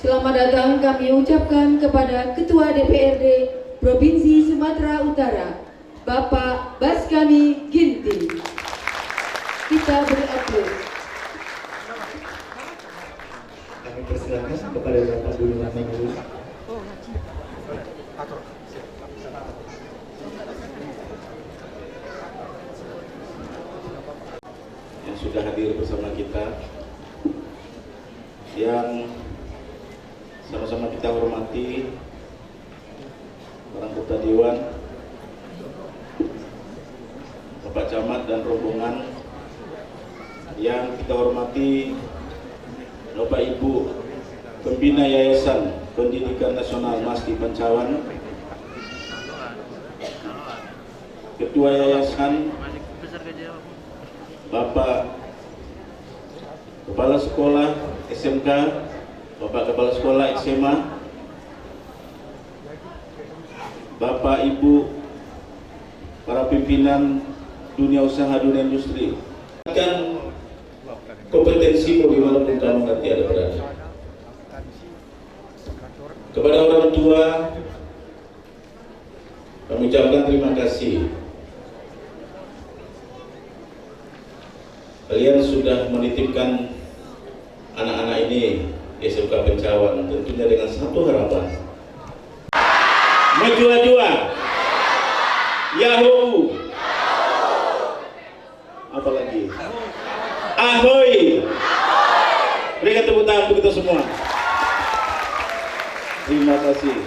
Selamat datang kami ucapkan kepada Ketua DPRD Provinsi Sumatera Utara, Bapak Baskami Ginting. Kita beri aplaus. Kami persilakan kepada Bapak Dulu Maningulus. Yang sudah hadir bersama kita, yang sama-sama kita hormati para anggota Dewan, Bapak Camat dan rombongan, yang kita hormati Bapak Ibu Pembina Yayasan Pendidikan Nasional Masdi Pancawan, Ketua Yayasan, Bapak Kepala Sekolah SMK, Bapak Kepala Sekolah SMA, Bapak Ibu para pimpinan dunia usaha, dunia industri, dan kompetensi bagaimana pun kamu nanti ada berada. Kepada orang tua, kami ucapkan terima kasih. Kalian sudah menitipkan anak-anak ini di SMK Pancawan, tentunya dengan satu harapan. Maju-jua, Yahoo, apa lagi? Ahoy! Berikan tepuk tangan untuk kita semua. Terima kasih.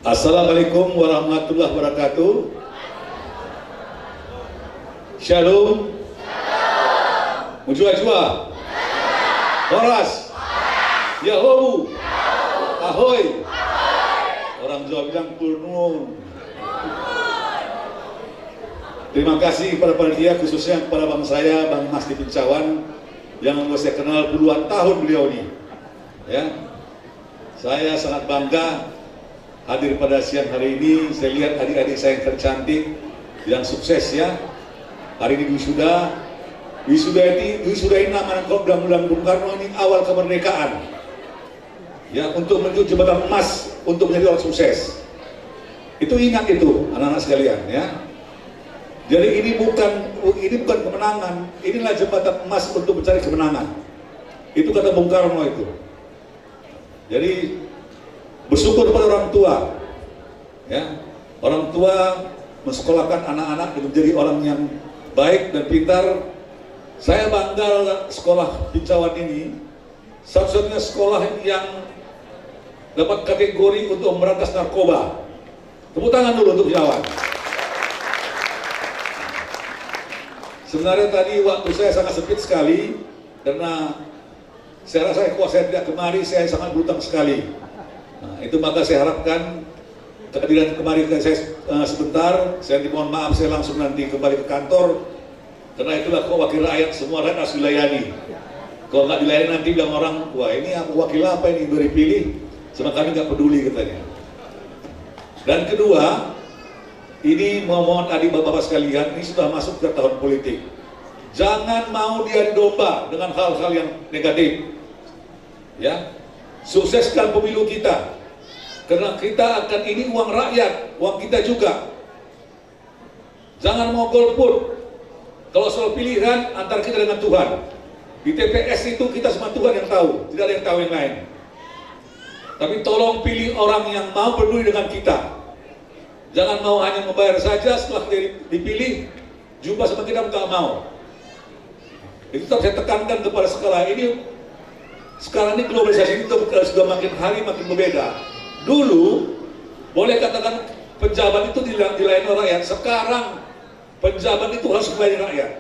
Assalamualaikum warahmatullahi wabarakatuh. Shalom. Mujua-jua. Horas. Yahoo. Ahoy. Orang Jawa bilang purnun. Terima kasih kepada panitia, khususnya kepada bang saya, Bang Masdi Pancawan, yang saya kenal puluhan tahun beliau ini. Ya, saya sangat bangga hadir pada siang hari ini. Saya lihat adik-adik saya yang tercantik, yang sukses ya. Hari ini wisuda ini nama Program Bung Karno ini awal kemerdekaan. Ya, untuk menuju jembatan emas untuk menjadi orang sukses. Itu ingat itu anak-anak sekalian ya. Jadi ini bukan kemenangan, inilah jembatan emas untuk mencari kemenangan. Itu kata Bung Karno itu. Jadi bersyukur pada orang tua, ya, orang tua mensekolahkan anak-anak menjadi orang yang baik dan pintar. Saya bangga sekolah Pancawan ini satu-satunya sekolah yang dapat kategori untuk memberantas narkoba. Tepuk tangan dulu untuk Pancawan. Sebenarnya tadi waktu saya sangat sempit sekali karena saya rasa kalau saya tidak kemari saya sangat berutang sekali. Nah, itu maka saya harapkan kehadiran kemari saya sebentar. Saya dimohon maaf, saya langsung nanti kembali ke kantor karena itulah kok wakil rakyat, semua rakyat harus dilayani. Kalau nggak dilayani nanti bilang orang, wah ini wakil apa ini baru dipilih, sama kami nggak peduli katanya. Dan kedua, ini mohon adik bapak-bapak sekalian, ini sudah masuk ke tahun politik. Jangan mau diadu domba dengan hal-hal yang negatif. Ya, sukseskan pemilu kita, karena kita akan ini uang rakyat, uang kita juga. Jangan mau golput. Kalau soal pilihan antara kita dengan Tuhan, di TPS itu kita semua Tuhan yang tahu, tidak ada yang tahu yang lain. Tapi tolong pilih orang yang mau peduli dengan kita. Jangan mau hanya membayar saja, setelah dipilih jumpa sama kita nggak mau. Itu saya tekankan kepada sekolah ini. Sekarang ini globalisasi itu sudah makin hari makin berbeda. Dulu boleh katakan pejabat itu dilayani rakyat. Sekarang pejabat itu harus melayani rakyat.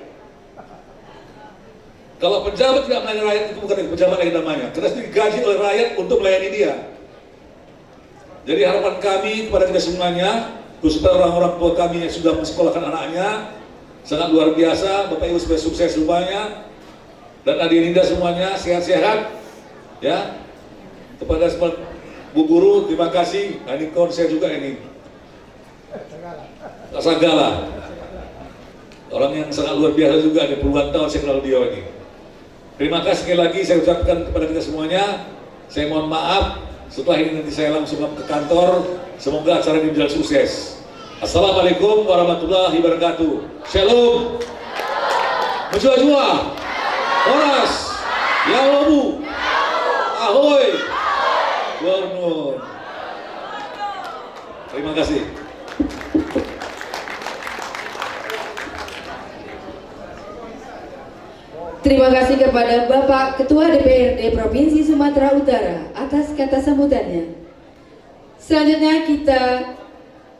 Kalau pejabat tidak melayani rakyat itu bukan pejabat lagi namanya. Karena digaji oleh rakyat untuk melayani dia. Jadi harapan kami kepada kita semuanya, khususnya orang-orang tua kami yang sudah mensekolahkan anaknya, sangat luar biasa. Bapak Ibu supaya sukses semuanya, dan adik Ninda semuanya sehat-sehat. Ya, kepada semua Bu Guru terima kasih. Nah, ini kawan saya juga ini, Sagala, orang yang sangat luar biasa juga. Ada puluhan tahun saya kenal dia ini. Terima kasih sekali lagi saya ucapkan kepada kita semuanya. Saya mohon maaf, setelah ini nanti saya langsung ke kantor. Semoga acara ini berjalan sukses. Assalamualaikum warahmatullahi wabarakatuh. Shalom. Menjua-jua. Horas. Yawamu. Ahoy. Warnun. Terima kasih. Terima kasih kepada Bapak Ketua DPRD Provinsi Sumatera Utara atas kata sambutannya. Selanjutnya kita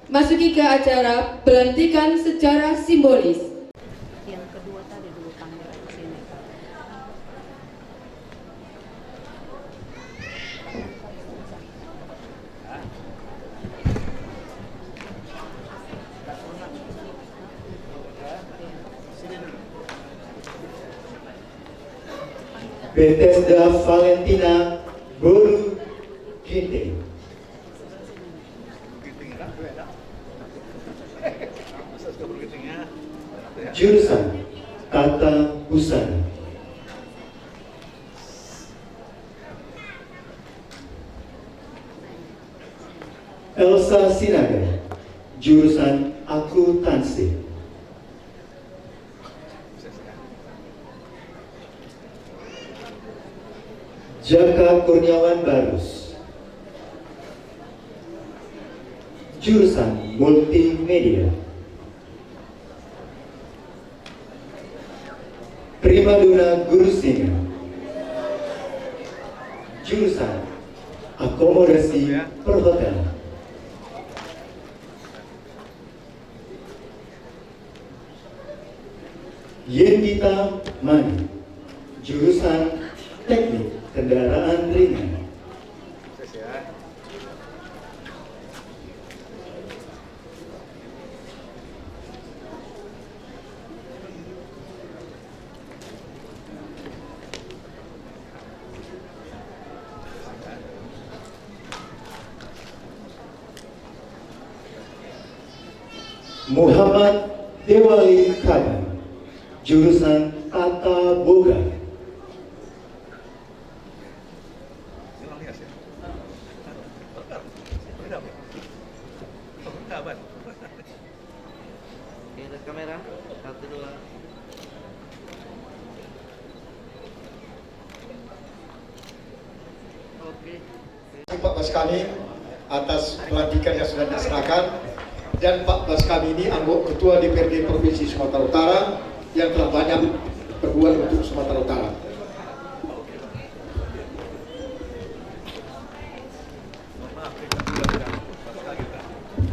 masuki ke acara pelantikan secara simbolis. Yang kedua tadi dulu kamera di sini. Bethesda Valentina Boru Ginting. Jurusan Tata Busana. Elsa Sinaga, jurusan Akuntansi. Jaka Kurniawan Barus, jurusan Multimedia. Primadona Gurusinga, jurusan Akomodasi Perhotelan. Yendita Mani, jurusan Teknik Kendaraan Ringan. Muhammad Dewali Kaban, jurusan Tata Boga. Kamera, 1, 2. Oke. Pak Bas kami atas pelantikan yang sudah diserahkan, dan Pak Bas kami ini anggota Ketua DPRD Provinsi Sumatera Utara yang telah banyak berbuat untuk Sumatera Utara.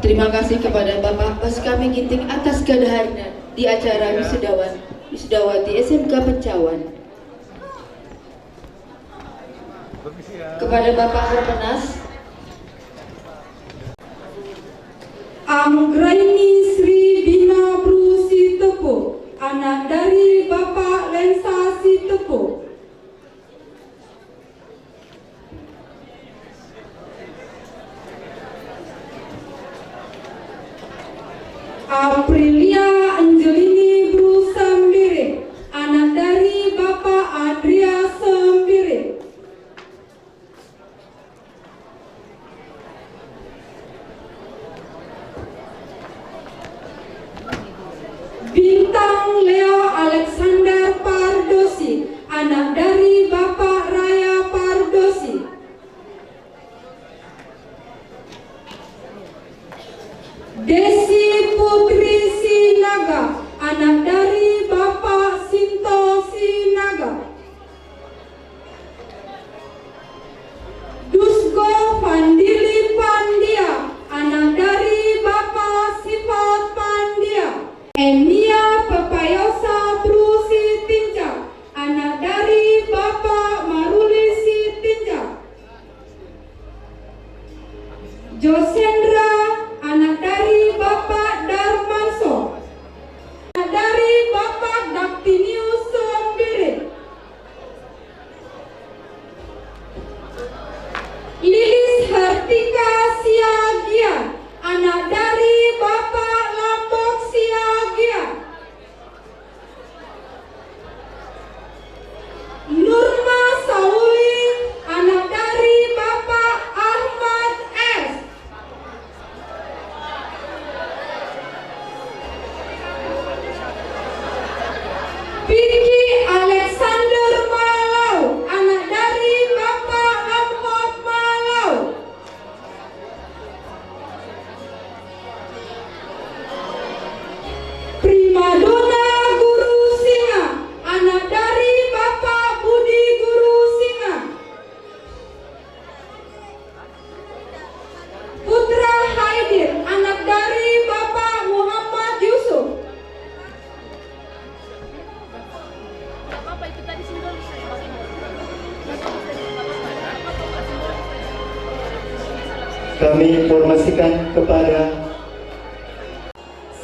Terima kasih kepada Bapak Baskami Ginting atas kehadirannya di acara Wisudawati SMK Pencawan. Kepada Bapak Harpenas, Anggraini Sri Bina Bru Sitepo, anak dari Bapak Lensa Sitepo. Aprilia Angelini Bru Sambire, anak dari Bapak Adria Sambire. Bintang Leo Alexander Kami informasikan kepada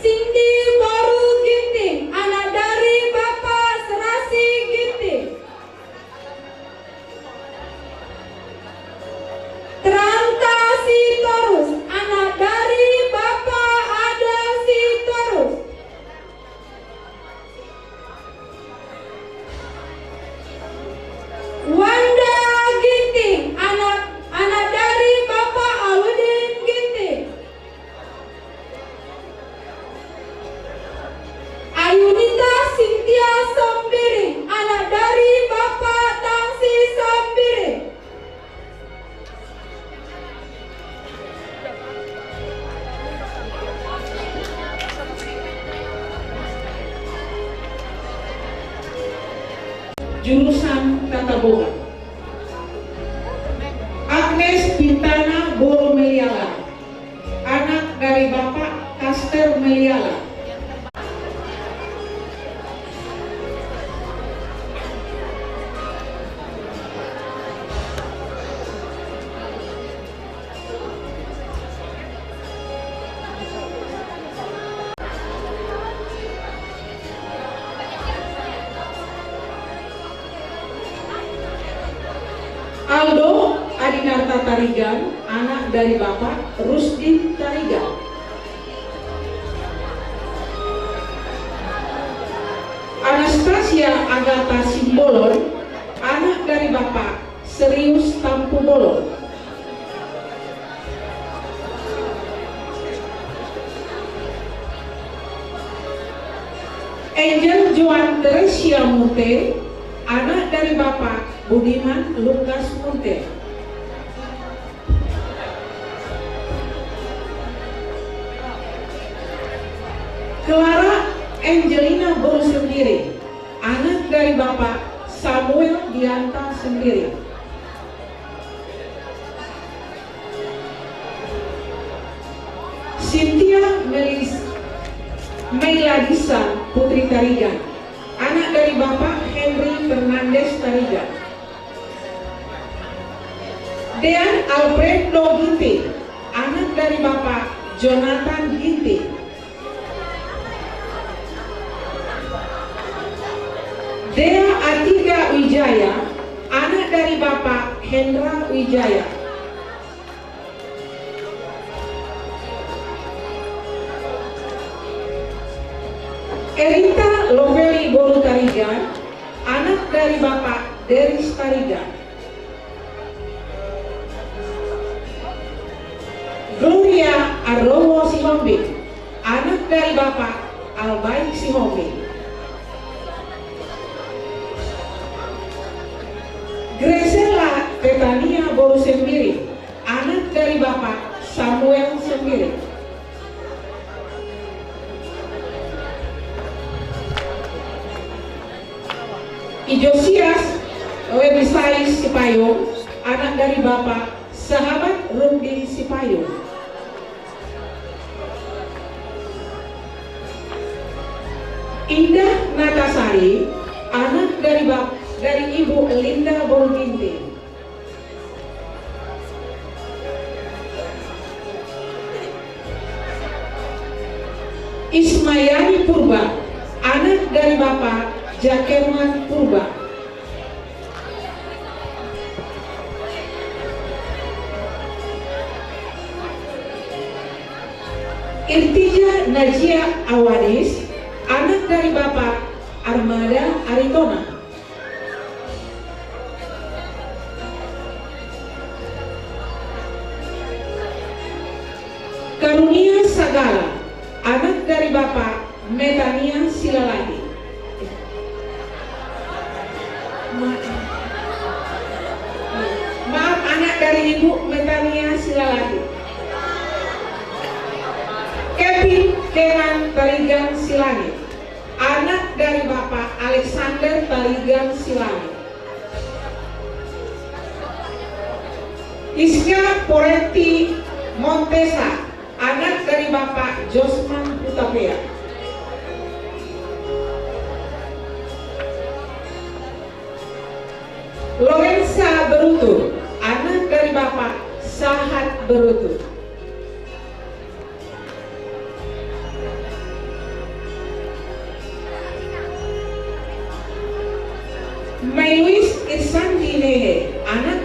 Cindy Baru Ginting, anak dari Bapak Serasi Ginting. Tranta Sitorus, anak dari Bapak Ada Sitorus. Wanda Ginting, anak dari Bapak Aludin Ginting. Ayunita Cynthia Sambiring, anak dari Bapak Tangsi Sambiring. Jurusan Tata Boga. Agnes Bintana Boro Meliala, anak dari Bapak Kaster Meliala. Aldo Adinarta Tarigan, anak dari Bapak Rusdi Tarigan. Anastasia Agatha Simbolon, anak dari Bapak Serius Tampu Bolon. Angel Joan Teresia Munte, anak dari Bapak Budiman Lukas Munte. Clara Angelina Boru Sendiri, anak dari Bapak Samuel Dianta Sendiri. Cynthia Meiladisa Putri Tarigan, anak dari Bapak Henry Fernandez Tarigan. Dean Alfredo Ginting, anak dari Bapak Jonathan Ginting. Dea Atika Wijaya, anak dari Bapak Hendra Wijaya. Erita Loveli Boru Tarigan, anak dari Bapak Deris Tarigan. Gloria Arrowo Sihombing, anak dari Bapak Albaik Sihombing. Gresela Tetania Boru Sendiri, anak dari Bapak Samuel Sendiri. Ijosias Webisai Sipayung, anak dari Bapak Sahabat Rundi Sipayung. Indah Natasari, anak dari Ibu Linda Boru Ginting. Ismayani Purba, anak dari Bapak Jakerman Purba. Irtija Najia Awadis, anak dari Bapak Armada Aritona. Karunia Sagala, anak dari Bapak Metania Silalagi. Maaf, anak dari Ibu Metania Silalagi. Kevin Kenan Tarigan Silangit, anak dari Bapak Alexander Tarigan Silangit. Iska Poreti Montesa, anak dari Bapak Josman Utapea. Lorenza Berutu, anak dari Bapak Sahat Berutu. Mayuis Isanti Nehe, anak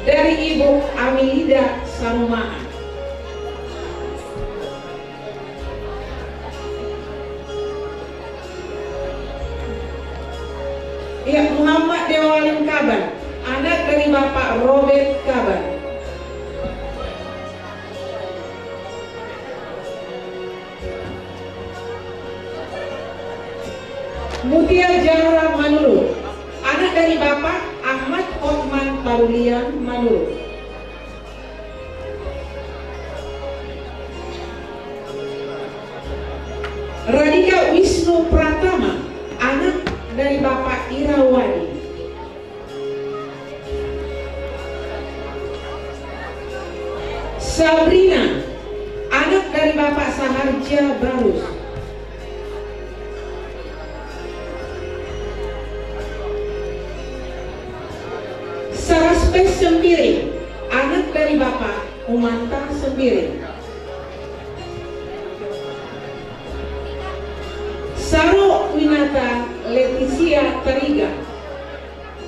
dari Ibu Amilida Sarumaan. Ya, Muhammad Dewalin Kaban, anak dari Bapak Robert Kaban. Mutia Jahra Manulu, anak dari Bapak Ahmad Hotman Parulian Manulu. Radika Wisnu Pratama, anak dari Bapak Irawadi. Sabrina, anak dari Bapak Saharja Barus. Saraspe Sembiring, anak dari Bapak Umanta Sembiring. Saro Winata Leticia Tariga,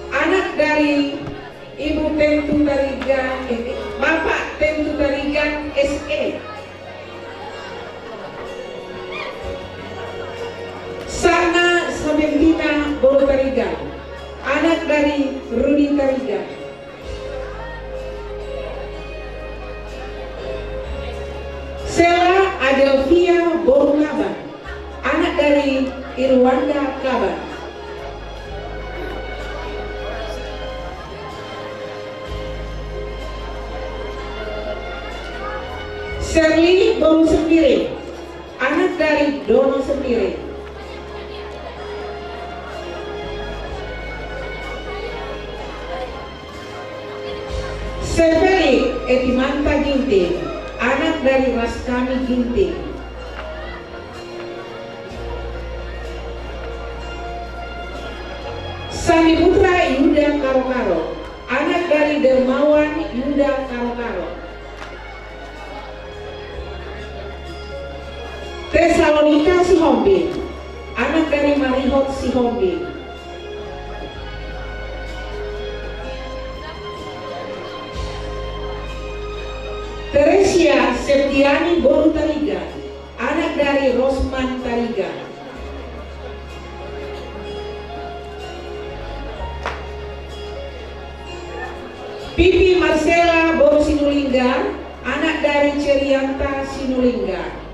anak dari Ibu Tentu Tariga, Bapak Tentu Tariga SE. Sana Sabentina Bolo Tariga, anak dari Rudi Tariga. Sela Adelvia Bolo Kaban, anak dari Irwanda Kaban. Serli Bolu Sembiring, anak dari Dono Sembiring. Severi Etimanta Ginting, anak dari Raskami Ginting. Sami Putra Yuda Karo-Karo, anak dari Dermawan Yuda Karo-Karo. Tesalonika Sihombing, anak dari Marihot Sihombing. Teresia Septiani Boru Tariga, anak dari Rosman Tariga. Pipi Marcela Boru Sinulinggar, anak dari Cerianta Sinulinggar.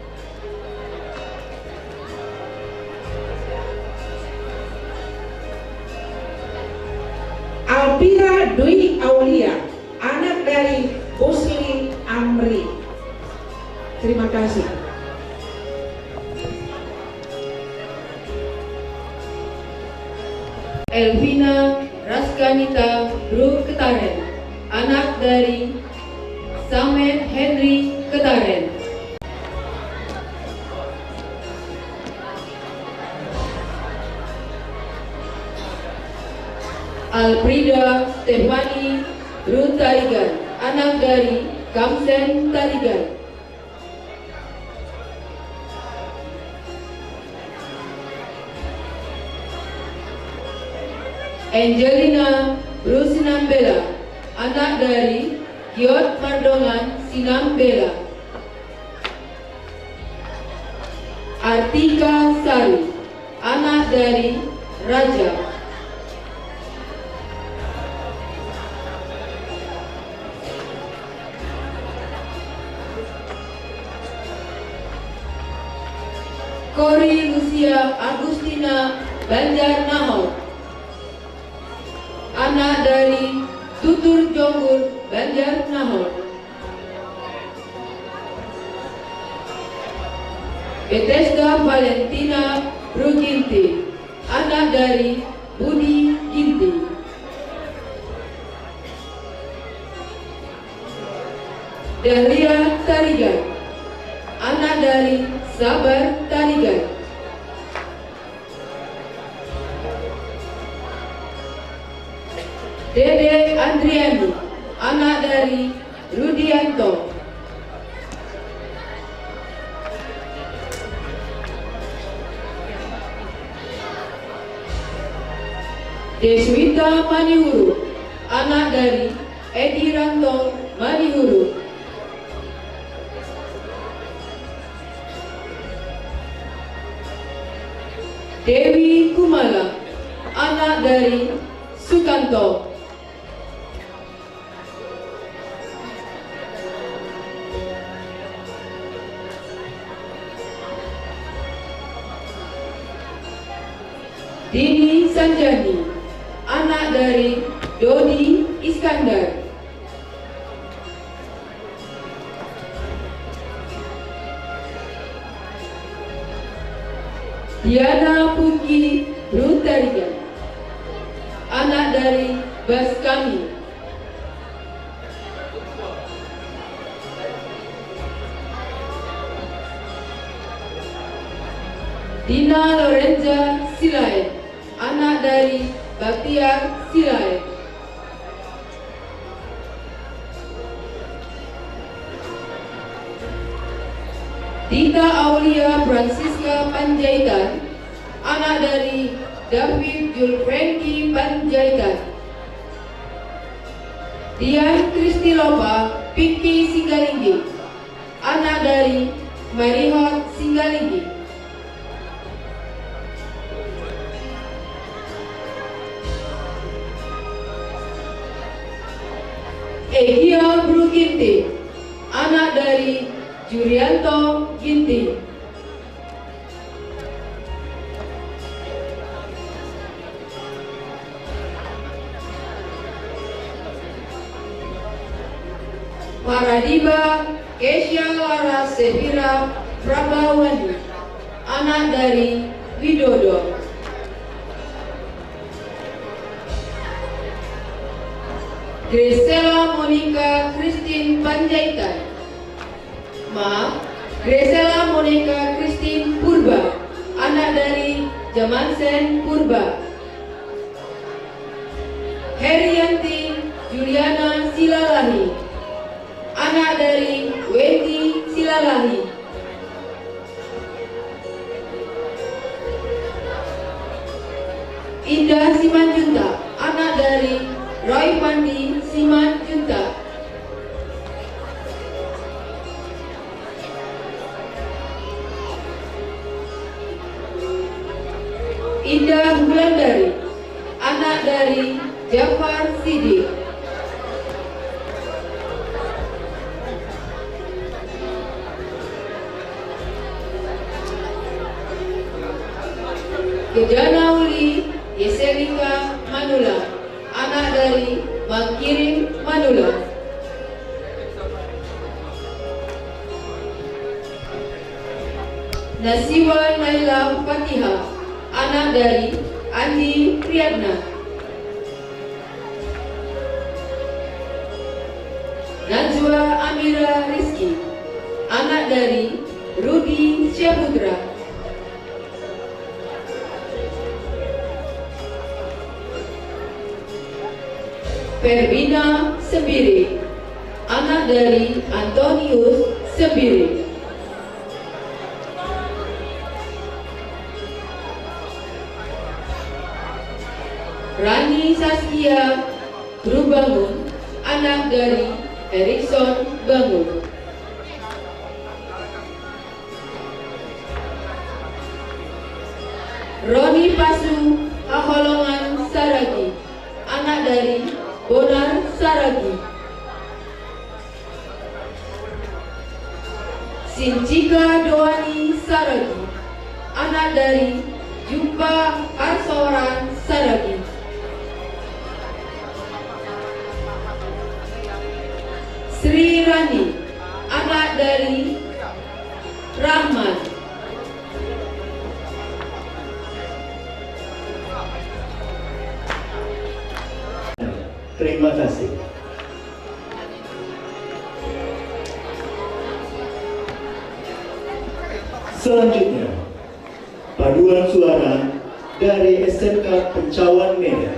Alpira Dwi Aulia, anak dari Busli Amri. Terima kasih. Elvina Raskanita Bru Ketaren, anak dari Samet Henry Ketaren. Alfrida Stefani Bru Tarigan, anak dari Kamsen Tarigan. Angelina Bru Sinambela, anak dari Giot Mardongan Sinambela. Artika Sari, anak dari Raja. Kori Lucia Agustina Banjar Nahor, anak dari Tutur Jonggur Banjar Nahor. Bethesda Valentina Bru Ginti, anak dari Budi Ginti. Dahlia Tarigan, anak dari Sabar Tarigan. Dede Andriani, anak dari Rudianto. Deswita Manihuru, anak dari Edi Ranto Manihuru. Dewi Kumala, anak dari Sukanto. Dini Sanjani, anak dari Dodi Iskandar. Diana Pungki Brutarigan, anak dari Baskami. Dina Lorenza Silaid, anak dari Baktiar Silaid. Dita Aulia Francisca Panjaitan, anak dari David Julfrenki Panjaitan. Dian Kristilopa Pinky Singgalinggi, anak dari Marihot Singgalinggi. Egia Bru Ginting, anak dari Jurianto Ginting. Maradiba Kesya Lara Sevira Prabawani, anak dari Widodo. Gresela Monica Christine Panjaitan, Gresela Monica Christine Purba, anak dari Jamansen Purba. Herianti Juliana Silalahi, anak dari Wendy Silalahi. Indah Simanjunta, anak dari Roy Pandi Simanjunta. Indah Wulandari, anak dari Jafar Sidik. Kejana Uli Yeselika Manula, anak dari Mangkirim Manula. Nasiwa Naila Fatihah, anak dari Andi Priyatna. Najwa Amira Rizki, anak dari Rudi Syaputra. Ferbina Sebiri, anak dari Antonius Sebiri. Rani Saskia Brubangun, anak dari Erikson Bangun. Roni Pasu Aholongan Saragi, anak dari Bonar Saragi. Sinjika Doani Saragi, anak dari Jumpa Arsoran Saragi. Sri Rani, anak dari Rahman. Terima kasih. Selanjutnya, paduan suara dari SMK Pencawan Medan.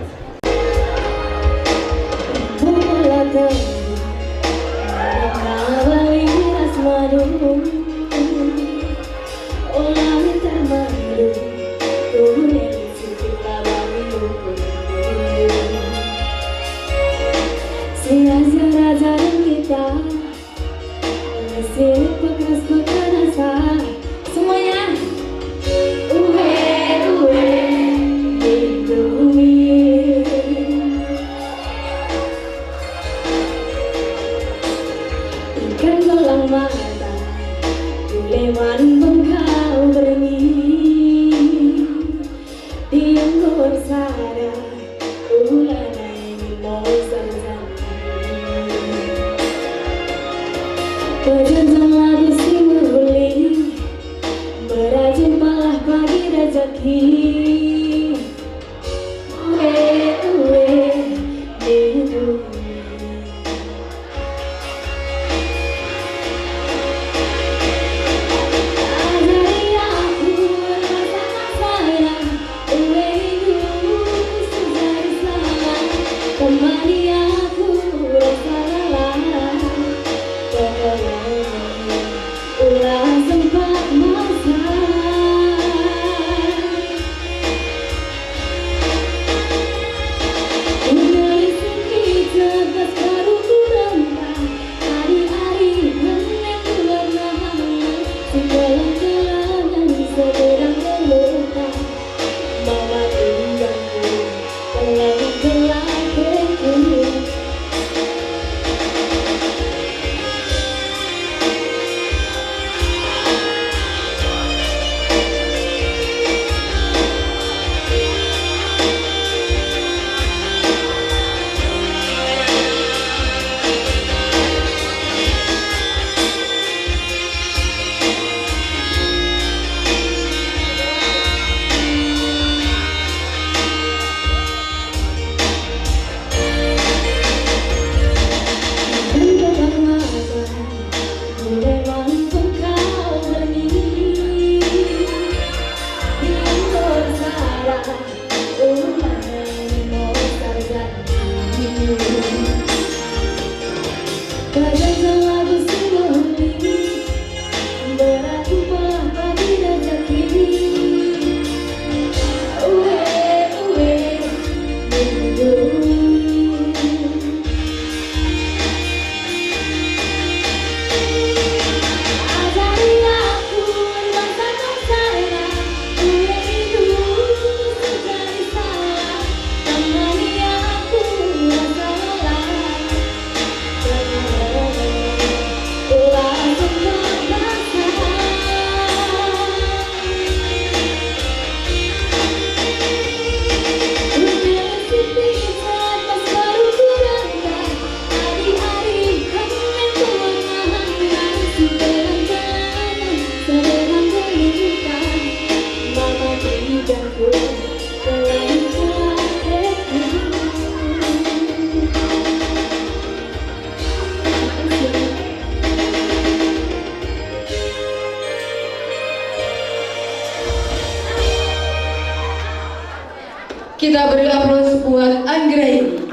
Kita beri aplaus buat Anggraini.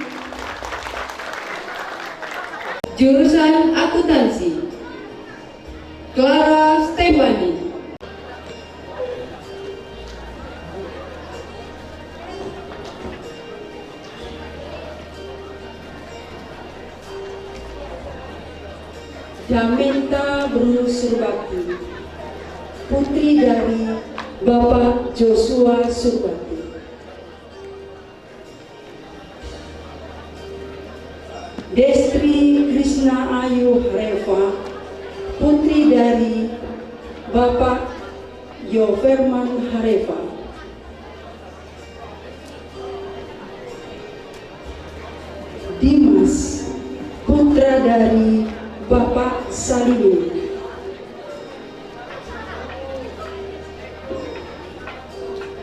Jurusan Akuntansi, Clara Stefani. Damenta Bruce Surbakti, putri dari Bapak Joshua Surbakti. Destri Krishna Ayu Reva, putri dari Bapak Yoferman Hareva. Dimas, putra dari Bapak Salimin.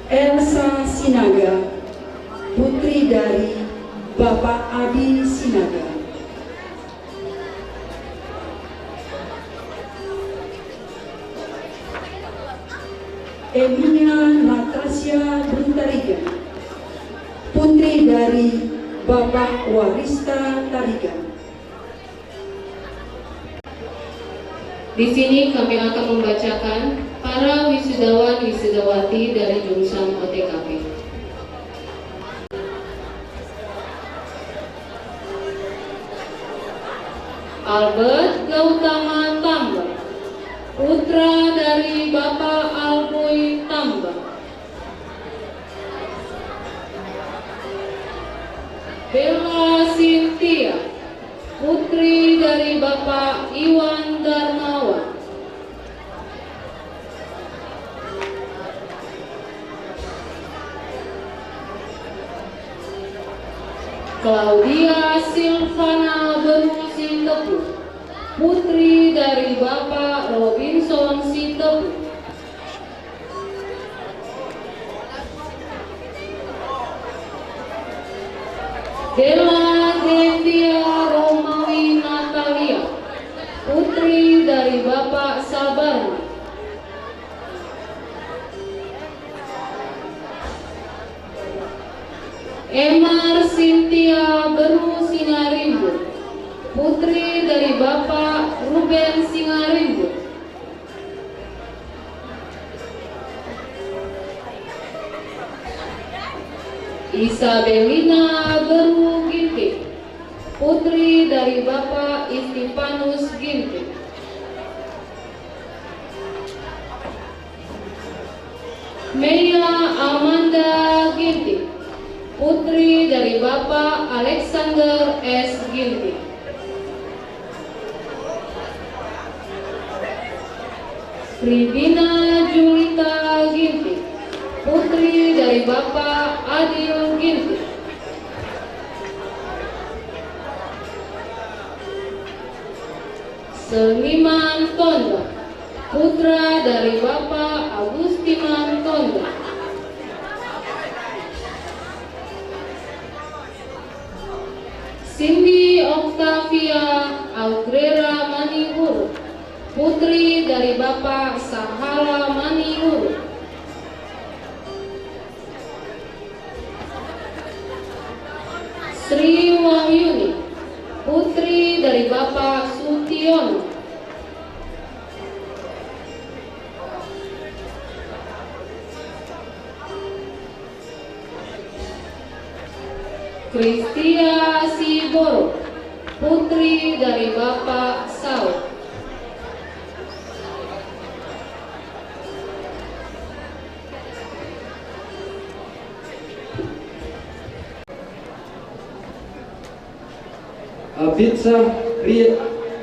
Elsa Sinaga, putri dari Bapak Adi Sinaga. Emilia Natasha Brutariga, putri dari Bapak Warista Tariga. Di sini kami akan membacakan para wisudawan wisudawati dari jurusan OTKP. Albert Gautama Tamba, putra dari Bapak Alboy Tamba. Bella Cynthia, putri dari Bapak Iwan Darmawan. Claudia Silvana Beru Sintepu, putri dari Bapak Robinson Sintepu. Della Devia Romawi Natalia, putri dari Bapak Sabarna. Emar Cynthia Beru Singarimbu, putri dari Bapak Ruben Singarimbu. Isabelina Beru Ginting, putri dari Bapak Istifanus Ginting. Meia Amanda Ginting, putri dari Bapak Alexander S. Ginting. Ridina Julita Ginting, putri dari Bapak Adil Ginting. Seniman Tonda, putra dari Bapak Agustiman Tonda. Cindy Octavia Augrera Manihuru, putri dari Bapak Sahala Manihuru. Sri Wahyuni, putri dari Bapak Sutiono. Kristia Siboro, putri dari Bapak Sao.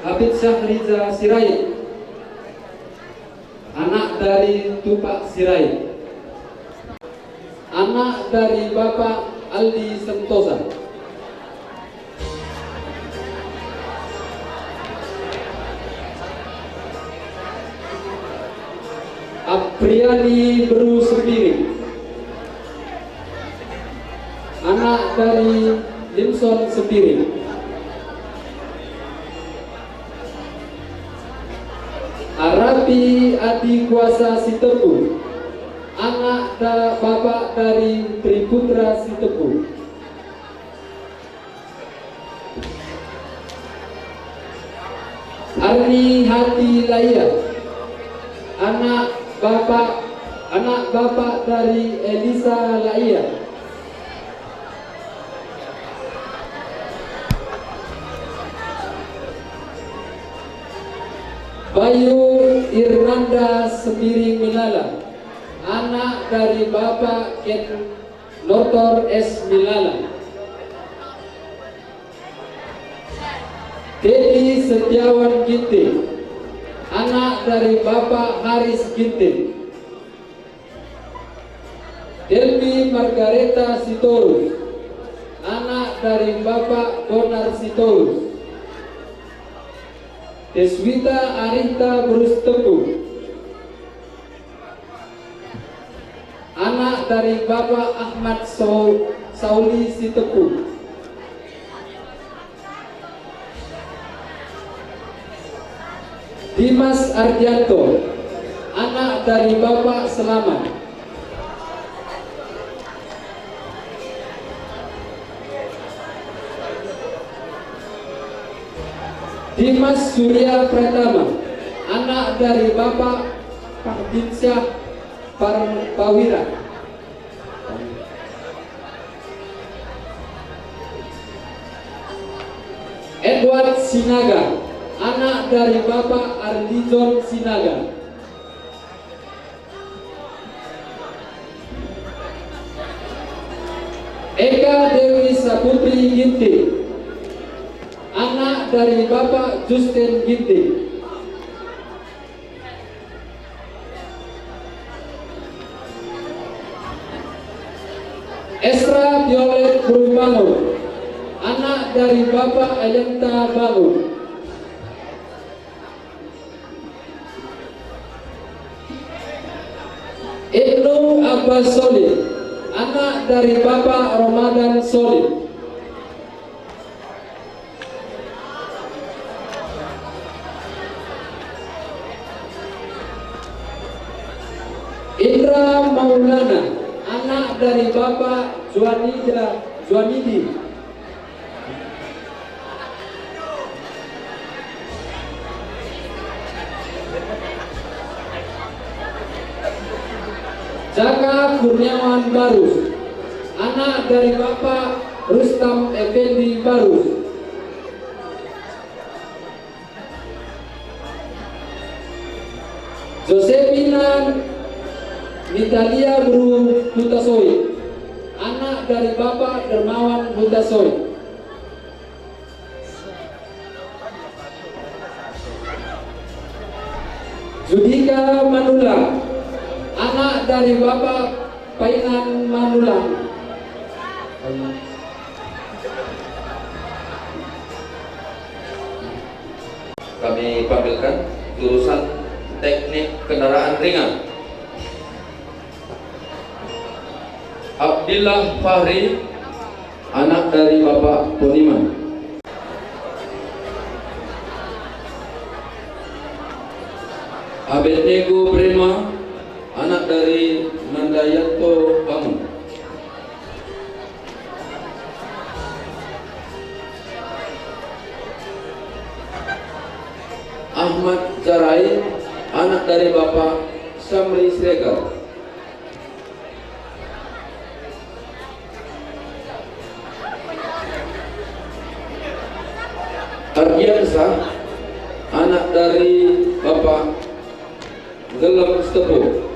Habitsah Riza Sirait, anak dari Tupak Sirait, anak dari Bapak Aldi Sentosa. Apriani Beru Sepiring, anak dari Limson Sepiring. Arapi Adi Kuasa Sitepu, anak bapak dari Triputra Sitepu. Arni Hati Laya, anak bapak dari Elisa Laya. Bayu Irnanda Sepiring Milala, anak dari Bapak Ken Nortor S. Milala. Dedi Setiawan Ginting, anak dari Bapak Haris Ginting. Delvi Margareta Sitorus, anak dari Bapak Bonar Sitorus. Deswita Arita Brustepu, anak dari Bapak Ahmad Sauli Sitepu. Dimas Ardianto, anak dari Bapak Selamat. Dimas Surya Pratama, anak dari Bapak Pardinsyah Pawira. Edward Sinaga, anak dari Bapak Ardijon Sinaga. Eka Dewi Saputri Ginting, anak dari Bapak Justin Ginting. Esra Violet Brubangun, anak dari Bapak Elenta Bangun. Ibnu Abbas Solid, anak dari Bapak Ramadan Solid. Indra Maulana, anak dari Bapak Juanidi. Jaka Kurniawan Barus, anak dari Bapak Rustam Effendi Barus. Josephina Nitalia Bru Putasoi, anak dari Bapak Dermawan Hutasoy. Judika Manula, anak dari Bapak Painan Manula. Kami panggilkan jurusan teknik kendaraan ringan. Abdillah Fahri, anak dari Bapak Poniman. Abednego Brema, anak dari Nandayanto Bangun. Ahmad Zarai, anak dari Bapak Samri Siregar. Ardiansa, anak dari Bapak Gelem Stepo.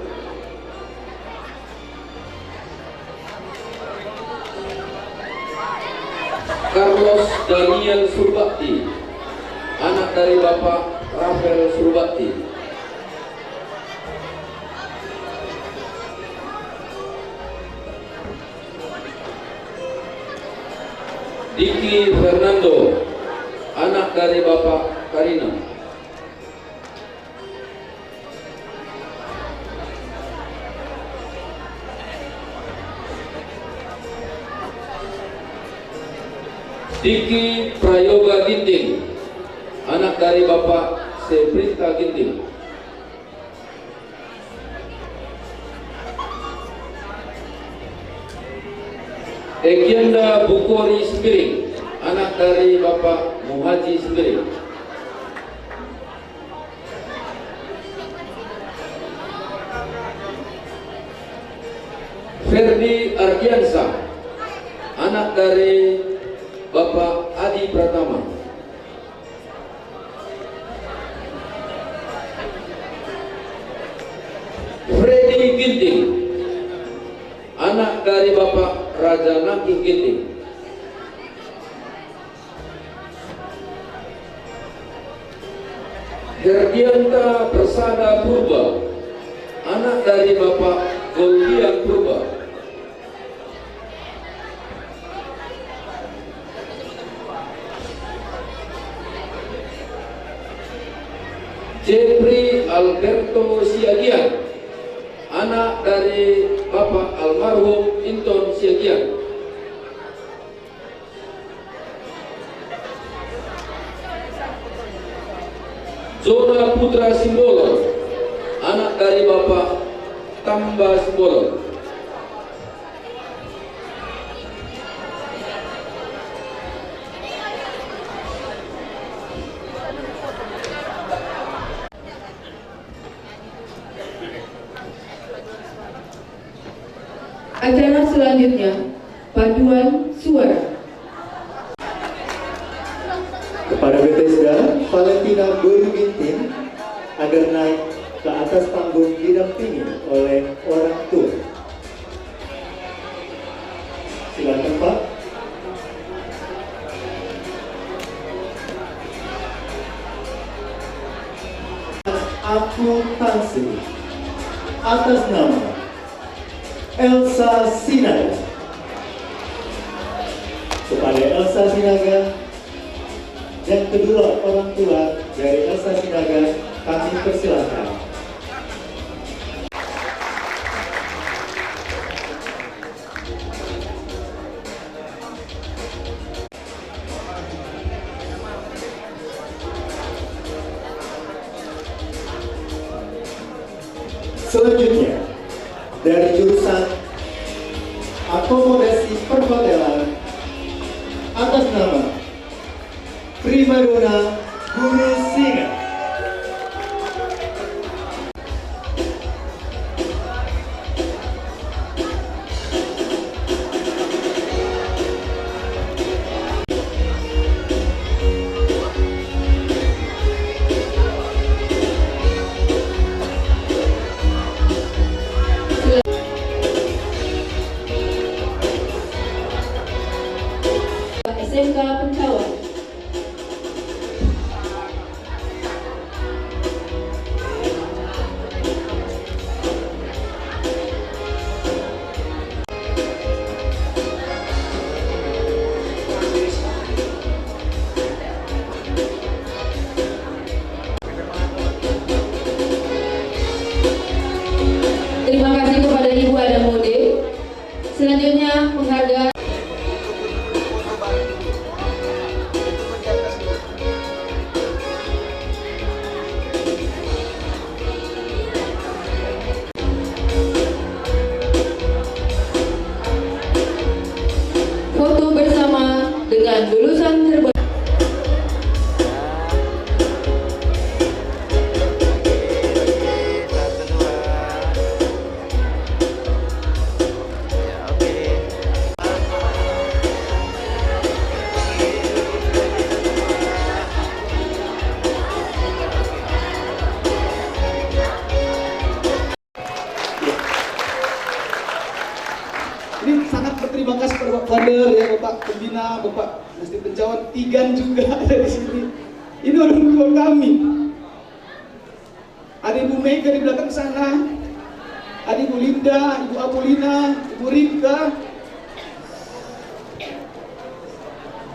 Carlos Daniel Surbakti, anak dari Bapak Rafael Surbakti. Diki Fernando, anak dari Bapak Karina. Diki Prayoga Ginting, anak dari Bapak Seprita Ginting. Egianda Bukori Sembiring, anak dari Bapak Muhaji Sembiring. Ferdi Ardiansa, anak dari Bapak Adi Pratama. Freddy Ginting, anak dari Bapak Raja Naki Ginting. Herdianta Persada Purba, anak dari Bapak Goldian Purba. Jeffrey Alberto Siagian, anak dari Bapak almarhum Inton Siagian. Zona Putra Simbolo, anak dari Bapak Tamba Simbolo. Acara selanjutnya, paduan suara. Kepada Bethesda Valentina Boyu Ginting agar naik ke atas panggung didampingi oleh orang tua. Silakan Pak. Akuntansi atas nama Elsa Sinaga. Kepada Elsa Sinaga dan kedua orang tua dari Elsa Sinaga kami persilahkan. Selanjutnya dari jurusan akomodasi perhotelan atas nama Primadona Guru Singa. SMK Pencawan. Terima kasih kepada Ibu Ada Mode. Selanjutnya penghargaan foto bersama dengan lulusan terbaik. Ini sangat berterima kasih kepada Bapak Kader, ya, Bapak Pembina, Bapak Mesti Pencawan, Tigan juga ada di sini. Ini orang tua kami. Ada Ibu Mega di belakang sana, ada Ibu Linda, Ibu Apolina, Ibu Rika,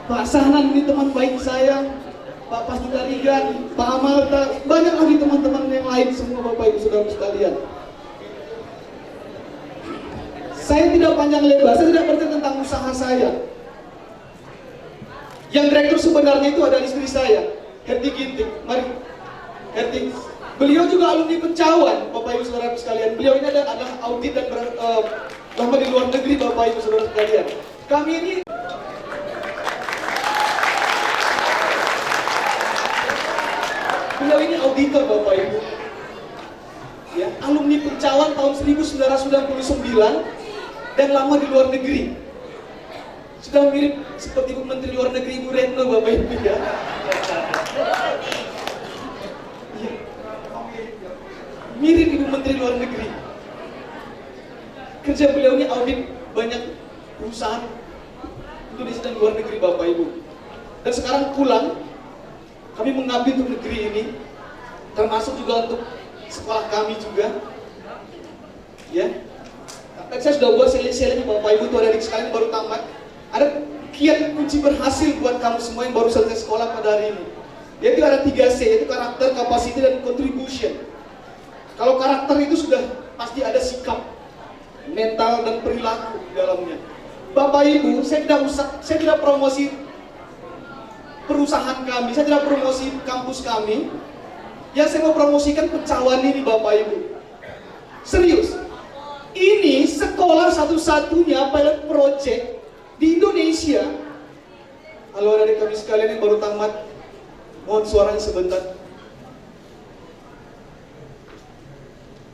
Pak Sahnan, ini teman baik saya, Pak Pasti Tarigan, Pak Amalta, banyak lagi teman-teman yang lain semua Bapak Ibu Saudara sekalian. Saya tidak panjang lebar, saya tidak bercerita tentang usaha saya. Yang direktur sebenarnya itu adalah istri saya, Herti Ginting. Mari, Herti. Beliau juga alumni Pencawan, Bapak Ibu Saudara sekalian. Beliau ini adalah audit dan lama di luar negeri, Bapak Ibu Saudara sekalian. Kami ini beliau ini auditor, Bapak Ibu. Ya, alumni Pencawan tahun 1999. Dan lama di luar negeri. Sudah mirip seperti Ibu Menteri Luar Negeri Ibu Retno, Bapak Ibu, ya. Mirip Ibu Menteri Luar Negeri. Kerja beliau ini audit banyak perusahaan Indonesia dan luar negeri, Bapak Ibu. Dan sekarang pulang, kami mengabdi untuk negeri ini, termasuk juga untuk sekolah kami juga. Ya. Saya sudah buat sele-selenya, Bapak Ibu, itu ada di sekalian baru tamat. Ada kiat kunci berhasil buat kamu semua yang baru selesai sekolah pada hari ini. Yaitu ada 3C, yaitu karakter, kapasiti, dan contribution. Kalau karakter itu sudah pasti ada sikap, mental, dan perilaku di dalamnya. Bapak Ibu, saya tidak promosi perusahaan kami, saya tidak promosi kampus kami. Yang saya mau promosikan Pencawan ini, Bapak Ibu. Serius. Ini sekolah satu-satunya pilot project di Indonesia. Halo adik kami sekalian yang baru tamat, mohon suaranya sebentar.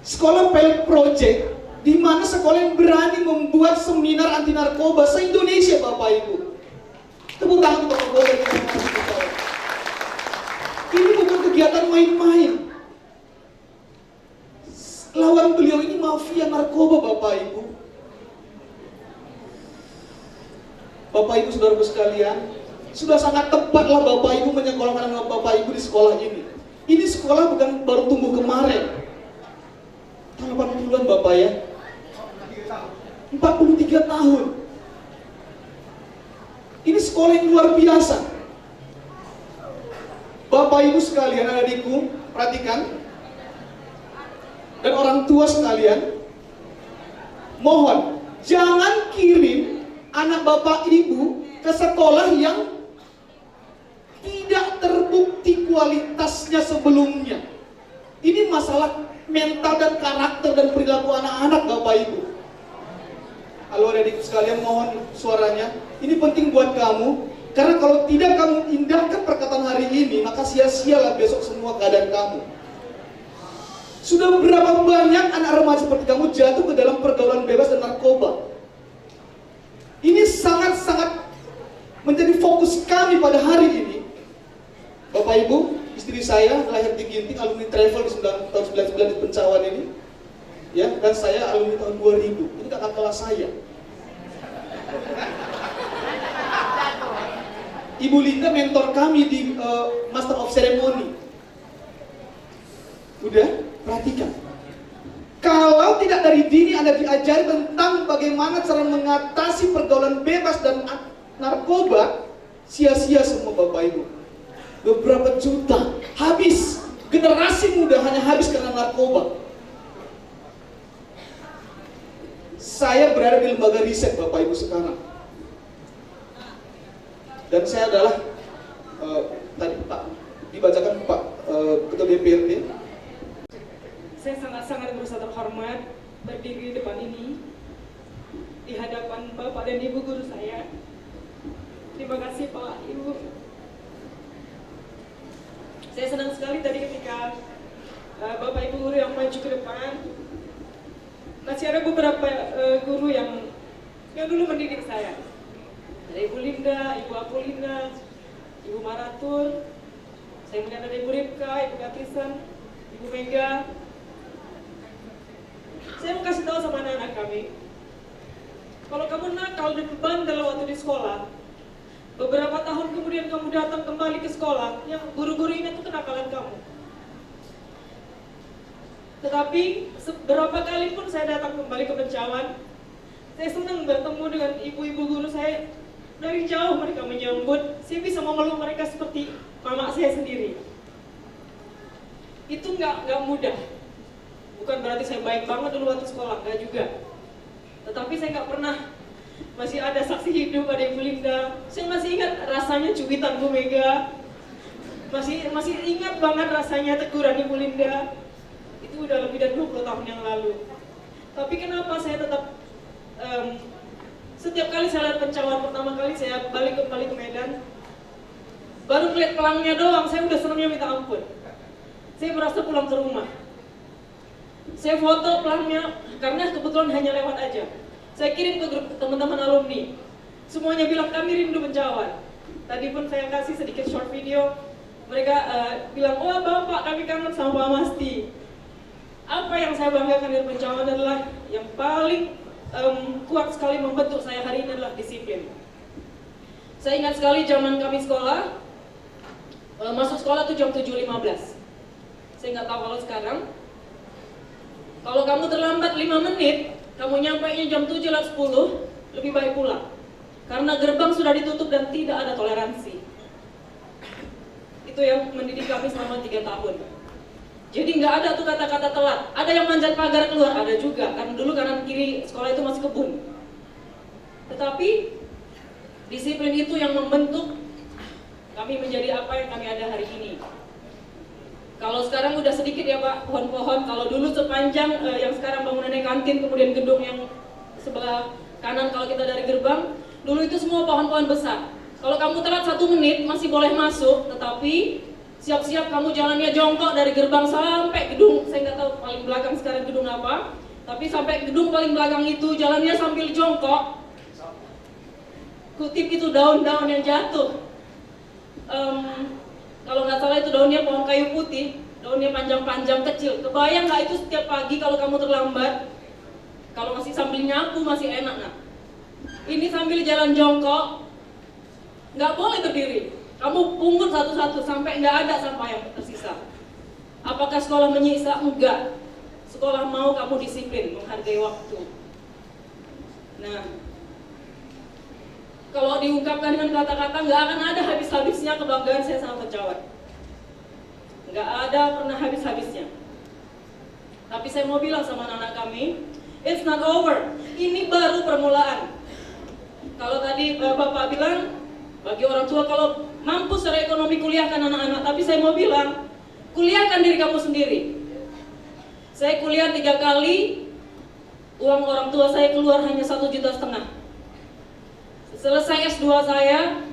Sekolah pilot project di mana sekolah yang berani membuat seminar anti narkoba se-Indonesia, Bapak Ibu. Tepuk tangan untuk Bapak Ibu. Ini bukan kegiatan main-main. Lawan beliau ini mafia narkoba, Bapak Ibu. Bapak Ibu Saudaraku sekalian, sudah sangat tepatlah Bapak Ibu menyekolahkan anak Bapak Ibu di sekolah ini. Ini sekolah bukan baru tumbuh kemarin. Tahun 80-an, Bapak, ya. 43 tahun. Ini sekolah yang luar biasa. Bapak Ibu sekalian, adik-adikku, perhatikan. Dan orang tua sekalian, mohon jangan kirim anak Bapak Ibu ke sekolah yang tidak terbukti kualitasnya sebelumnya. Ini masalah mental dan karakter dan perilaku anak-anak, Bapak Ibu. Halo adik-adik sekalian, mohon suaranya. Ini penting buat kamu, karena kalau tidak kamu indahkan perkataan hari ini, maka sia-sialah besok semua keadaan kamu. Sudah berapa banyak anak remaja seperti kamu jatuh ke dalam pergaulan bebas dan narkoba. Ini sangat-sangat menjadi fokus kami pada hari ini. Bapak Ibu, istri saya lahir di Ginting, alumni travel di tahun 99 di Pencawan ini. Ya, dan saya alumni tahun 2000. Ini kakak kelas saya. Ibu Linda mentor kami di Master of Ceremony. Udah, perhatikan. Kalau tidak dari dini Anda diajari tentang bagaimana cara mengatasi pergaulan bebas dan narkoba, sia-sia semua Bapak Ibu. Beberapa juta habis, generasi muda hanya habis karena narkoba. Saya berada di lembaga riset Bapak Ibu sekarang. Dan saya adalah tadi Pak dibacakan Pak Ketua DPRD. Saya sangat-sangat merasa terhormat berdiri di depan ini di hadapan Bapak dan Ibu guru saya. Terima kasih Pak, Ibu. Saya senang sekali tadi ketika Bapak Ibu guru yang maju ke depan. Masih ada beberapa guru yang dulu mendidik saya. Ada Ibu Linda, Ibu Apolina, Ibu Maratur. Saya melihat ada Ibu Ripka, Ibu Katisan, Ibu Mega. Saya mau kasih tahu sama anak-anak kami, kalau kamu nakal dan bandel waktu di sekolah, beberapa tahun kemudian kamu datang kembali ke sekolah, yang guru-guru ini tuh kenakalan kamu. Tetapi beberapa kali pun saya datang kembali ke Pencawan, saya senang bertemu dengan ibu-ibu guru saya. Dari jauh mereka menyambut, saya bisa memeluk mereka seperti mama saya sendiri. Itu nggak mudah. Bukan berarti saya baik banget dulu waktu sekolah, enggak juga. Tetapi saya nggak pernah, masih ada saksi hidup, ada Ibu Linda. Saya masih ingat rasanya cubitan Bu Mega. Masih ingat banget rasanya teguran Ibu Linda. Itu udah lebih dari 20 tahun yang lalu. Tapi kenapa saya tetap, setiap kali saya lihat Pencawan, pertama kali saya balik kembali ke Medan, baru melihat pelangnya doang, saya udah senangnya minta ampun. Saya merasa pulang ke rumah. Saya foto pelangnya karena kebetulan hanya lewat aja. Saya kirim ke grup teman-teman alumni. Semuanya bilang kami rindu Pencawan. Tadi pun saya kasih sedikit short video. Mereka bilang, wah Bapak kami kangen sama Pak Masti. Apa yang saya banggakan dari Pencawan adalah yang paling kuat sekali membentuk saya hari ini adalah disiplin. Saya ingat sekali zaman kami sekolah, masuk sekolah tuh jam 7.15. Saya nggak tahu kalau sekarang. Kalau kamu terlambat 5 menit, kamu nyampainya jam 7.10, lebih baik pulang. Karena gerbang sudah ditutup dan tidak ada toleransi. Itu yang mendidik kami selama 3 tahun. Jadi nggak ada tuh kata-kata telat. Ada yang manjat pagar keluar, ada juga. Karena dulu kanan kiri sekolah itu masih kebun. Tetapi disiplin itu yang membentuk kami menjadi apa yang kami ada hari ini. Kalau sekarang udah sedikit ya Pak, pohon-pohon. Kalau dulu sepanjang yang sekarang bangunannya kantin, kemudian gedung yang sebelah kanan kalau kita dari gerbang, dulu itu semua pohon-pohon besar. Kalau kamu telat 1 menit masih boleh masuk, tetapi siap-siap kamu jalannya jongkok dari gerbang sampai gedung. Saya nggak tahu paling belakang sekarang gedung apa, tapi sampai gedung paling belakang itu jalannya sambil jongkok. Kutip itu daun-daun yang jatuh. Kalau nggak salah itu daunnya pohon kayu putih, daunnya panjang-panjang kecil. Kebayang nggak itu setiap pagi kalau kamu terlambat, kalau masih sambil nyapu masih enak nah. Ini sambil jalan jongkok, nggak boleh berdiri. Kamu pungut satu-satu sampai nggak ada sampah yang tersisa. Apakah sekolah menyiksa? Enggak. Sekolah mau kamu disiplin, menghargai waktu. Nah, kalau diungkapkan dengan kata-kata nggak akan ada habis-habisnya kebanggaan saya sama Pencawan. Nggak ada pernah habis-habisnya. Tapi saya mau bilang sama anak-anak kami, it's not over. Ini baru permulaan. Kalau tadi Bapak bilang, bagi orang tua kalau mampu secara ekonomi kuliahkan anak-anak, tapi saya mau bilang, kuliahkan diri kamu sendiri. Saya kuliah 3 kali, uang orang tua saya keluar hanya 1,5 juta. Selesai S2 saya,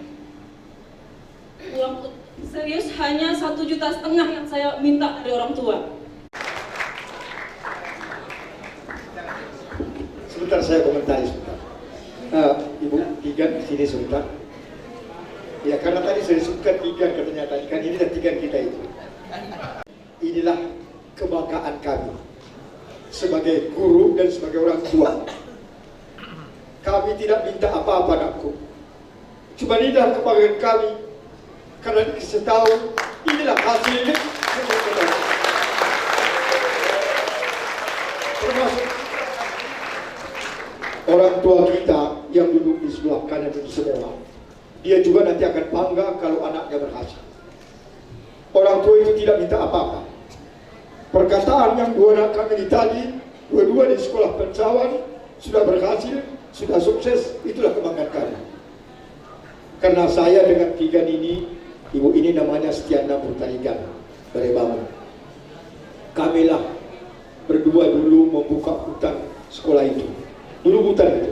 uang serius hanya 1,5 juta yang saya minta dari orang tua. Sebentar saya komentari sebentar. Ibu Tigan sini sebentar. Ya karena tadi saya disebutkan Tigan katanya tadi kan ini dan Tigan kita itu. Inilah kebanggaan kami sebagai guru dan sebagai orang tua. Kami tidak minta apa-apa anakku. Cuma inilah kebanggaan kami, karena dikasih tahu inilah hasilnya. Termasuk orang tua kita yang duduk di sebelah kanan itu semua, dia juga nanti akan bangga kalau anaknya berhasil. Orang tua itu tidak minta apa-apa. Perkataan yang dua anak kami tadi, dua-dua di sekolah Pencawan sudah berhasil, sudah sukses, itulah kebanggaan kami. Karena saya dengan tiga ini, ibu ini namanya Stiana Murtaligan dari Bangun. Kamilah berdua dulu membuka hutan sekolah itu. Dulu hutan itu.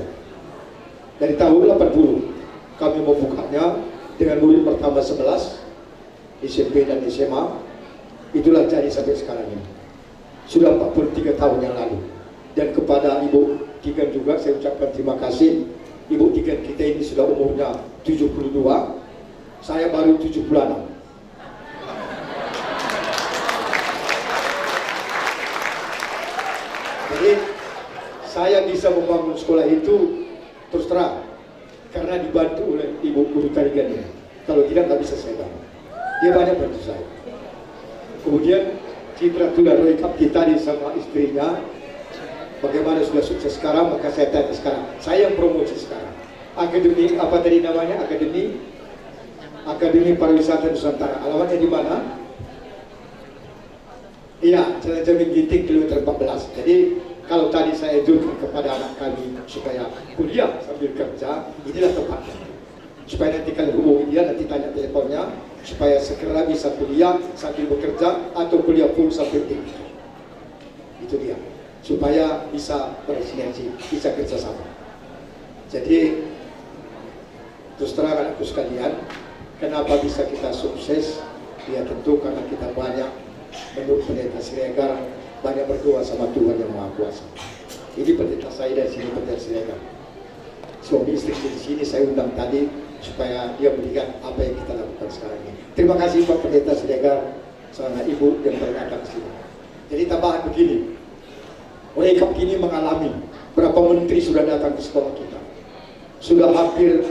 Dari tahun 80 kami membukanya dengan murid pertama 11, SMP dan SMA. Itulah jadi sampai sekarang ini. Sudah 43 tahun yang lalu. Dan kepada Ibu Tigan juga saya ucapkan terima kasih. Ibu Tigan kita ini sudah umurnya 72, saya baru 76. Jadi saya bisa membangun sekolah itu terus terang karena dibantu oleh Ibu Guru Tarigan ini. Kalau tidak nggak bisa saya bangun. Dia banyak bantu saya. Kemudian Citra Tular rekap kita di sama istrinya, bagaimana sudah sukses sekarang, maka saya tanya sekarang. Saya yang promosi sekarang. Akademi apa tadi namanya? Akademi Pariwisata Nusantara. Alamatnya di mana? Iya, Jalan Jamin Ginting kilometer 14. Jadi kalau tadi saya ajukan kepada anak kami supaya kuliah sambil kerja, inilah tempatnya. Supaya nanti kalian hubungi dia, nanti tanya teleponnya, supaya segera bisa kuliah sambil bekerja atau kuliah full sambil tinggi. Itu dia. Supaya bisa bersinergi, bisa kerjasama. Jadi terus terang anakku sekalian, kenapa bisa kita sukses? Ya tentu karena kita banyak menurut Pendeta Siregar, banyak berdoa sama Tuhan Yang Maha Kuasa. Ini pendeta saya dari sini, Pendeta Siregar. Suami istri di sini saya undang tadi supaya dia melihat apa yang kita lakukan sekarang ini. Terima kasih Pak Pendeta Siregar sama Ibu yang datang ke sini. Jadi tambahan begini, mereka kini mengalami berapa menteri sudah datang ke sekolah kita. Sudah hampir,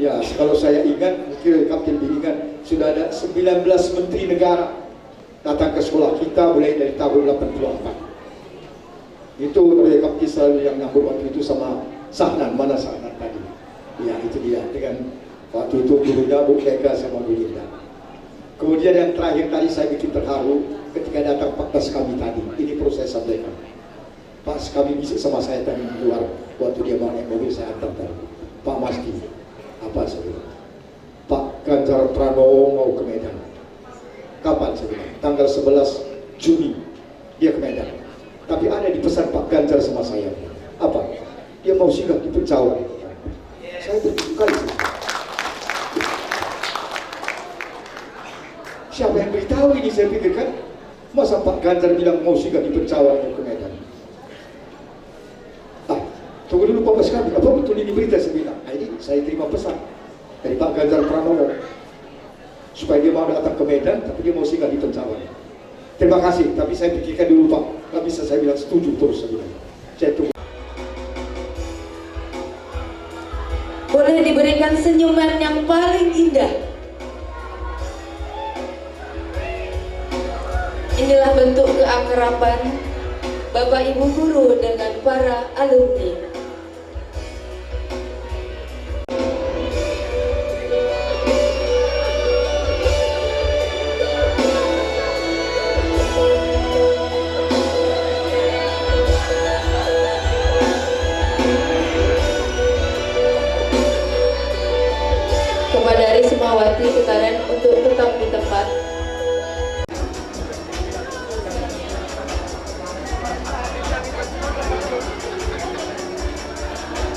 ya kalau saya ingat, mungkin Kapten lebih ingat, sudah ada 19 menteri negara datang ke sekolah kita mulai dari tahun 84. Itu Kapten selalu yang nyambut waktu itu sama Sahnan, mana Sahnan tadi? Ya itu dia, dengan waktu itu gurunya Bu Lega sama Bu Linda. Kemudian yang terakhir tadi saya bikin terharu ketika datang Pak Bas kami tadi. Ini proses sampaikan. Pak kami bisik sama saya tadi di luar waktu dia mau naik mobil saya antar tadi. Pak Masti, apa saya bilang? Pak Ganjar Pranowo mau ke Medan. Kapan saya bilang? Tanggal 11 Juni dia ke Medan. Tapi ada di pesan Pak Ganjar sama saya. Apa? Dia mau singgah di Pencawan. Saya bertukar kali. Siapa yang beritahu ini saya pikirkan? Masa Pak Ganjar bilang mau singgah di Pencawan mau ke Medan? Tunggu dulu Pak Bas kami, apa betul ini berita saya bilang? Nah, ini saya terima pesan dari Pak Ganjar Pranowo supaya dia mau datang ke Medan, tapi dia mau singgah di Pencawan. Terima kasih, tapi saya pikirkan dulu Pak. Nggak bisa saya bilang setuju terus saya bilang. Saya tunggu. Boleh diberikan senyuman yang paling indah. Inilah bentuk keakraban Bapak Ibu guru dengan para alumni. Kepada Rismawati Utaren untuk tetap di tempat.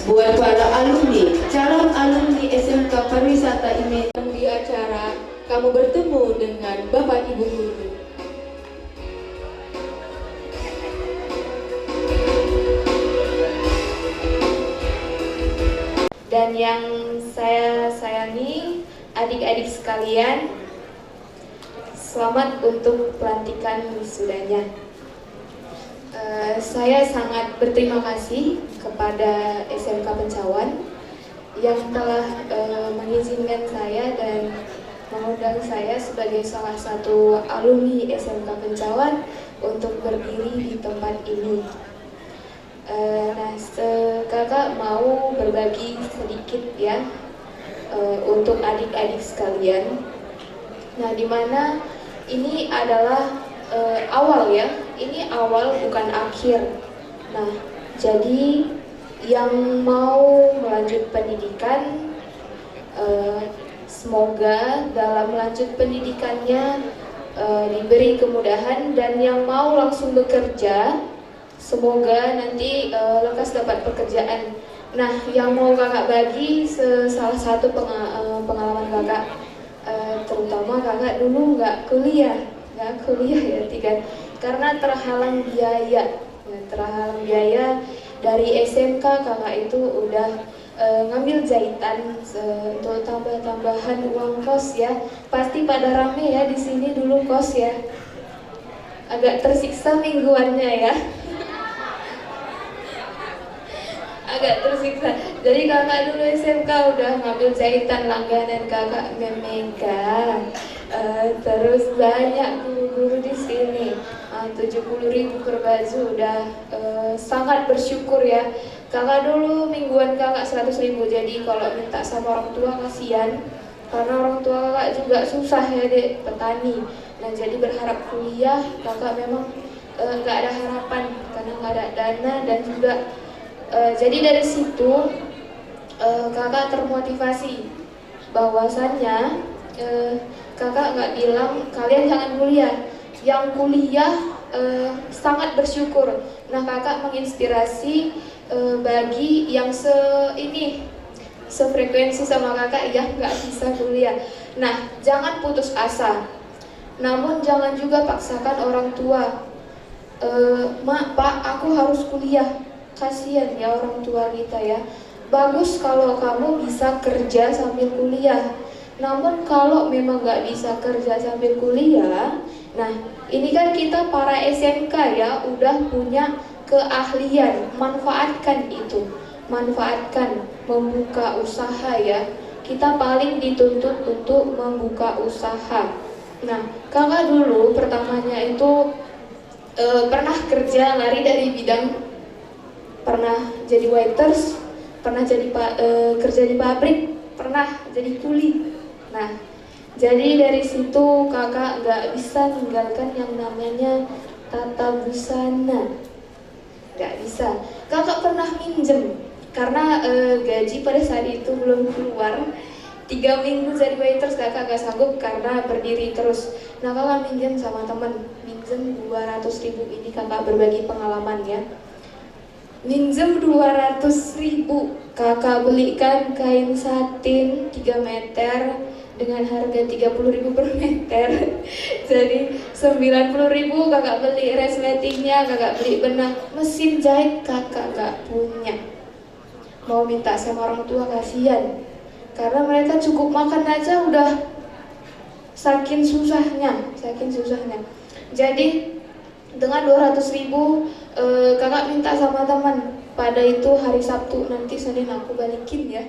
Buat para alumni, calon alumni SMK Pariwisata ini di acara kamu bertemu dengan Bapak Ibu guru. Dan yang saya sayangi, adik-adik sekalian, selamat untuk pelantikan wisudanya. Saya sangat berterima kasih kepada SMK Pencawan yang telah mengizinkan saya dan mengundang saya sebagai salah satu alumni SMK Pencawan untuk berdiri di tempat ini. Nah, kakak mau berbagi sedikit ya untuk adik-adik sekalian. Nah, dimana ini adalah awal ya, ini awal bukan akhir. Nah, jadi yang mau melanjut pendidikan, semoga dalam lanjut pendidikannya diberi kemudahan, dan yang mau langsung bekerja, semoga nanti lekas dapat pekerjaan. Nah, yang mau kakak bagi salah satu pengalaman kakak, terutama kakak dulu nggak kuliah ya, karena terhalang biaya. Terhalang biaya dari SMK kakak itu udah ngambil jahitan untuk tambah-tambahan uang kos ya. Pasti pada rame ya di sini dulu kos ya. Agak tersiksa mingguannya ya. Agak tersiksa. Jadi kakak dulu SMK udah ngambil jahitan langganan kakak memegang. Terus banyak guru-guru di sini. 70.000 per baju udah sangat bersyukur ya. Kakak dulu mingguan kakak 100.000, jadi kalau minta sama orang tua kasihan, karena orang tua kakak juga susah ya dek, petani. Nah jadi berharap kuliah, kakak memang nggak ada harapan karena nggak ada dana, dan juga jadi dari situ kakak termotivasi bahwasannya kakak nggak bilang kalian jangan kuliah, yang kuliah sangat bersyukur. Nah kakak menginspirasi bagi yang sefrekuensi sama kakak yang nggak bisa kuliah. Nah jangan putus asa, namun jangan juga paksakan orang tua. Mak, pak, aku harus kuliah. Kasihan ya orang tua kita ya. Bagus kalau kamu bisa kerja sambil kuliah. Namun kalau memang nggak bisa kerja sambil kuliah, nah ini kan kita para SMK ya udah punya keahlian, manfaatkan itu, manfaatkan membuka usaha ya. Kita paling dituntut untuk membuka usaha. Nah kakak dulu pertamanya itu pernah kerja lari dari bidang, pernah jadi waiters, pernah jadi kerja di pabrik, pernah jadi kuli. Nah, jadi dari situ kakak nggak bisa meninggalkan yang namanya tata busana, nggak bisa. Kakak pernah minjem karena gaji pada saat itu belum keluar. 3 minggu jadi waiters kakak gak sanggup karena berdiri terus. Nah kakak minjem sama temen, minjem 200.000. Ini kakak berbagi pengalaman ya. Minjem 200.000, kakak belikan kain satin 3 meter dengan harga 30.000 per meter. Jadi 90.000 kakak beli resletingnya, kakak beli benang, mesin jahit kakak gak punya. Mau minta sama orang tua kasihan, karena mereka cukup makan aja udah saking susahnya. Jadi dengan 200.000 kakak minta sama teman, pada itu hari Sabtu, nanti Senin aku balikin ya.